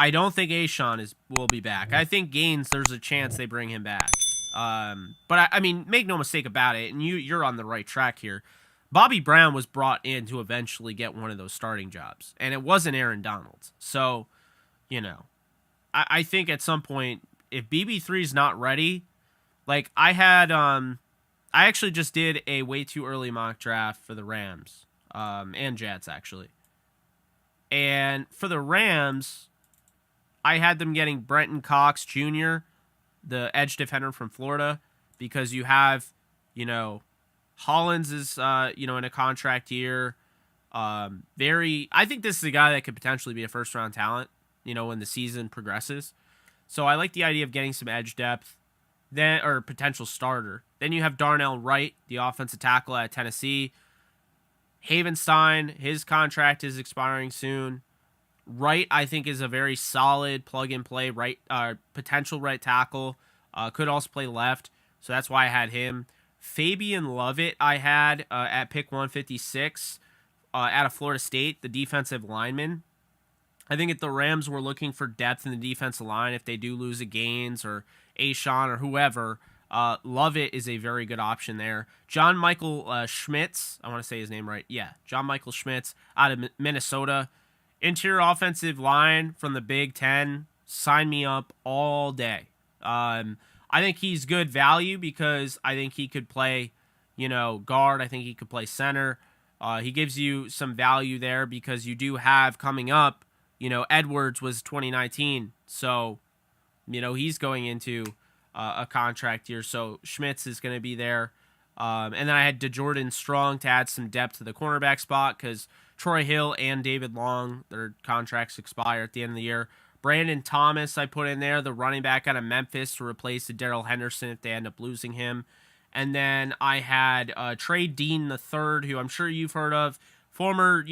I don't think Ashawn will be back. I think Gaines, there's a chance they bring him back. But I mean, make no mistake about it, and you're on the right track here. Bobby Brown was brought in to eventually get one of those starting jobs, and it wasn't Aaron Donald. So, I think at some point, if BB3 is not ready, like I actually just did a way too early mock draft for the Rams, and Jets actually. And for the Rams, I had them getting Brenton Cox Jr., the edge defender from Florida, because you have, Hollins is, in a contract year. I think this is a guy that could potentially be a first-round talent, when the season progresses. So I like the idea of getting some edge depth, or potential starter. Then you have Darnell Wright, the offensive tackle at Tennessee. Havenstein, his contract is expiring soon. Wright, I think, is a very solid plug-and-play potential right tackle. Could also play left, so that's why I had him. Fabian Lovett I had at pick 156 out of Florida State, the defensive lineman. I think if the Rams were looking for depth in the defensive line, if they do lose a Gaines or Ashawn or whoever, Lovett is a very good option there. John Michael Schmitz, I want to say his name right. Yeah, John Michael Schmitz out of Minnesota. Interior offensive line from the Big Ten. Sign me up all day. I think he's good value because I think he could play, guard. I think he could play center. He gives you some value there because you do have coming up, Edwards was 2019. So, he's going into a contract year. So Schmitz is going to be there. And then I had DeJordan Strong to add some depth to the cornerback spot because Troy Hill and David Long, their contracts expire at the end of the year. Brandon Thomas I put in there, the running back out of Memphis, to replace Darrell Henderson if they end up losing him. And then I had Trey Dean III, who I'm sure you've heard of. Former,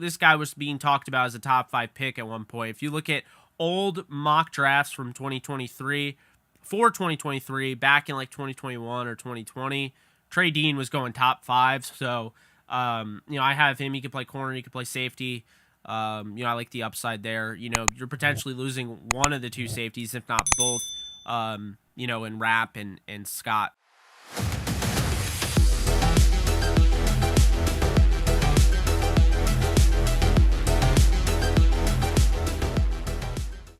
this guy was being talked about as a top 5 pick at one point. If you look at old mock drafts from 2023, back in like 2021 or 2020, Trey Dean was going top 5. So, I have him. He could play corner. He could play safety. I like the upside there. You're potentially losing one of the two safeties, if not both, in Rapp and Scott.